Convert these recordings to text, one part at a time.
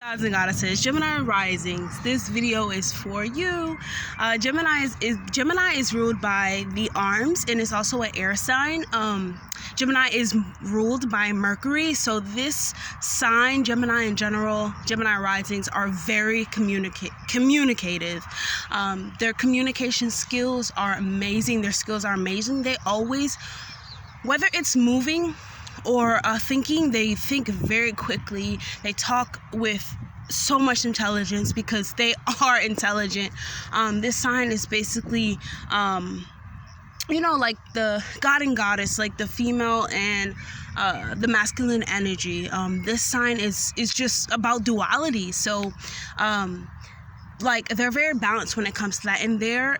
Gods and goddesses, Gemini risings. This video is for you. Gemini is ruled by the arms, and it's also an air sign. Gemini is ruled by Mercury, so this sign, Gemini in general, Gemini risings are very communicative. Their communication skills are amazing. Their skills are amazing. They always, whether it's moving or thinking, they think very quickly. They talk with so much intelligence because they are intelligent. This sign is basically, like the god and goddess, like the female and the masculine energy. This sign is just about duality. So, they're very balanced when it comes to that, and their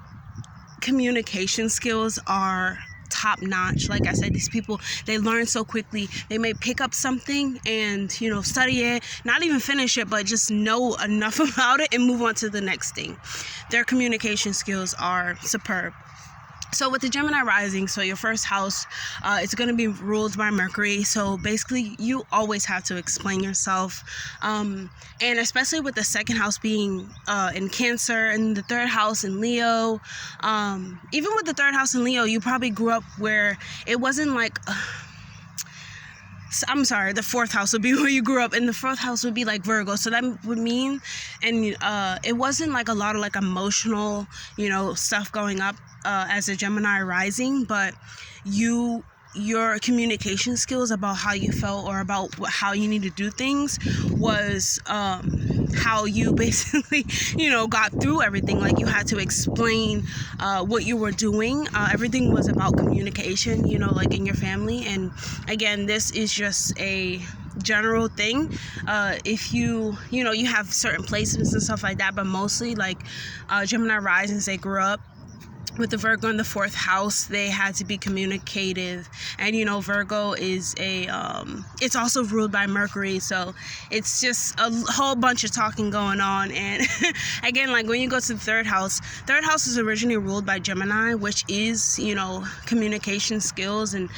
communication skills are top notch. Like I said, these people, they learn so quickly. They may pick up something and study it, not even finish it, but just know enough about it and move on to the next thing. Their communication skills are superb. So with the Gemini rising, so your first house, it's going to be ruled by Mercury. So basically, you always have to explain yourself. And especially with the second house being in Cancer and the third house in Leo. Even with the third house in Leo, you probably grew up where it wasn't like... the fourth house would be where you grew up, and the fourth house would be like Virgo. So that would mean, and it wasn't like a lot of like emotional, stuff going up as a Gemini rising, but your communication skills about how you felt or about how you need to do things was how you basically, got through everything. Like you had to explain what you were doing. Everything was about communication, like in your family. And again, this is just a general thing. If you have certain placements and stuff like that, but mostly like Gemini risings, they grew up with the Virgo in the fourth house. They had to be communicative, and Virgo is it's also ruled by Mercury, so it's just a whole bunch of talking going on. And again, like when you go to the third house is originally ruled by Gemini, which is communication skills and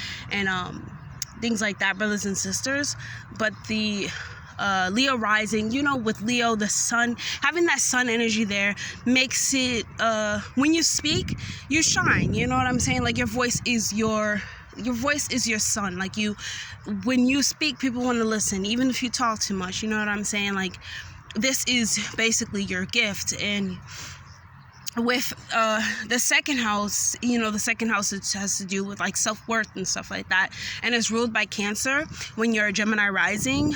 things like that, brothers and sisters. But the Leo rising, with Leo, the sun, having that sun energy there makes it, when you speak, you shine. You know what I'm saying? Like your voice is your sun. Like when you speak, people want to listen, even if you talk too much. You know what I'm saying? Like this is basically your gift. And with the second house, the second house, it has to do with like self-worth and stuff like that, and it's ruled by Cancer. When you're a Gemini rising,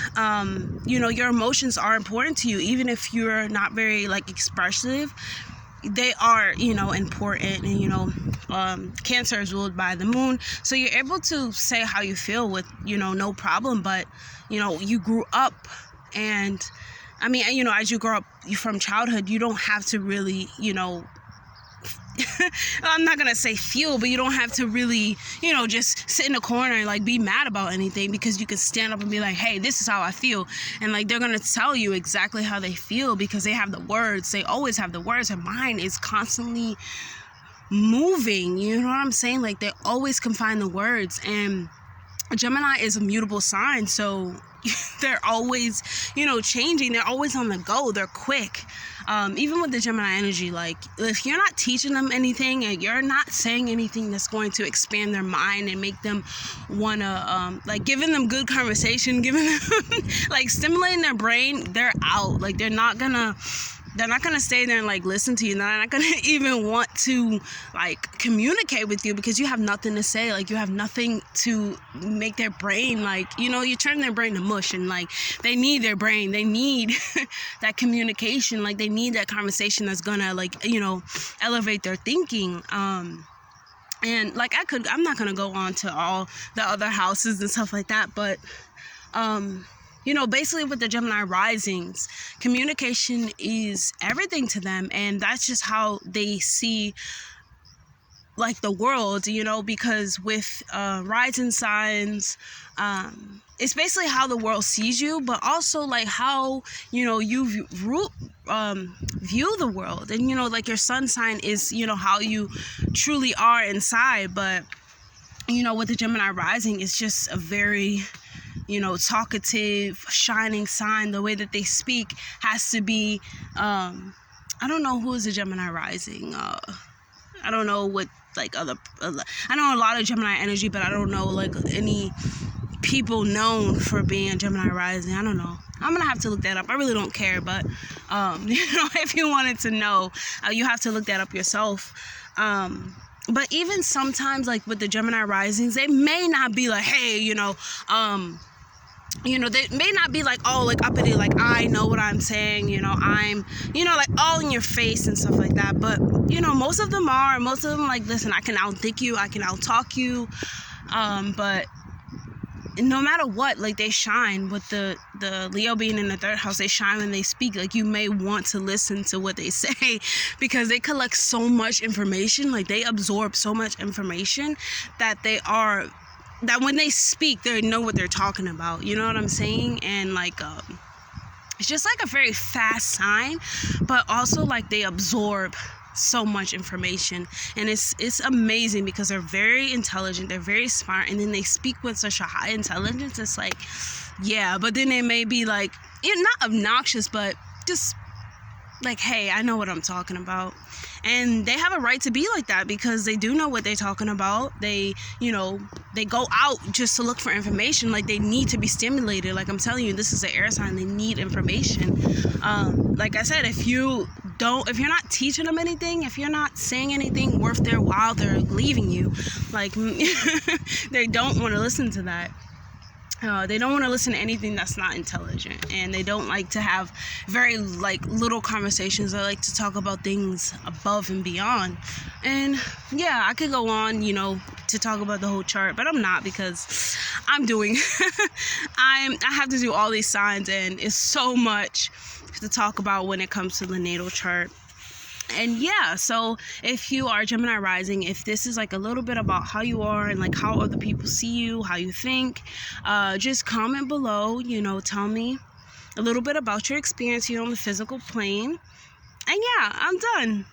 your emotions are important to you, even if you're not very like expressive. They are important. And Cancer is ruled by the moon, so you're able to say how you feel with no problem. But you grew up, and as you grow up from childhood, you don't have to really, I'm not going to say feel, but you don't have to really, just sit in a corner and like be mad about anything, because you can stand up and be like, hey, this is how I feel. And like, they're going to tell you exactly how they feel because they have the words. They always have the words. Their mind is constantly moving. You know what I'm saying? Like they always can find the words. And Gemini is a mutable sign, so they're always, changing. They're always on the go. They're quick. Even with the Gemini energy, like if you're not teaching them anything and you're not saying anything that's going to expand their mind and make them want to, giving them good conversation, giving them, like stimulating their brain, they're out. Like they're not gonna stay there and like listen to you. They're not gonna even want to like communicate with you because you have nothing to say. Like you have nothing to make their brain you turn their brain to mush, and like they need their brain. They need that communication. Like they need that conversation that's gonna elevate their thinking. And like I'm not gonna go on to all the other houses and stuff like that, but basically with the Gemini risings, communication is everything to them, and that's just how they see like the world, because with rising signs, it's basically how the world sees you, but also like how you view the world. And like your sun sign is how you truly are inside. But with the Gemini rising, it's just a very talkative, shining sign. The way that they speak has to be, I don't know who is a Gemini rising. I don't know what, like, I know a lot of Gemini energy, but I don't know, like, any people known for being a Gemini rising. I don't know. I'm gonna have to look that up. I really don't care, but if you wanted to know, you have to look that up yourself. But even sometimes, like with the Gemini risings, they may not be like, hey, they may not be like, oh, like uppity, like I know what I'm saying, I'm, like all in your face and stuff like that. But most of them like, listen, I can outthink you, I can outtalk you, but no matter what, like, they shine. With the Leo being in the third house, they shine when they speak. Like, you may want to listen to what they say because they collect so much information. Like, they absorb so much information that when they speak, they know what they're talking about. You know what I'm saying? And like, it's just like a very fast sign, but also like they absorb so much information, and it's amazing because they're very intelligent, they're very smart, and then they speak with such a high intelligence. It's like, yeah, but then they may be like, not obnoxious, but just like, hey, I know what I'm talking about. And they have a right to be like that because they do know what they're talking about. They go out just to look for information. Like, they need to be stimulated. Like, I'm telling you, this is an air sign. They need information. Like I said, if you're not teaching them anything, if you're not saying anything worth their while, they're leaving you. Like, they don't want to listen to that. They don't want to listen to anything that's not intelligent, and they don't like to have very like little conversations. They like to talk about things above and beyond. And yeah, I could go on, to talk about the whole chart, but I'm not, because I'm doing I have to do all these signs, and it's so much to talk about when it comes to the natal chart. And yeah, so if you are Gemini rising, if this is like a little bit about how you are and like how other people see you, how you think, just comment below, tell me a little bit about your experience here on the physical plane. And yeah, I'm done.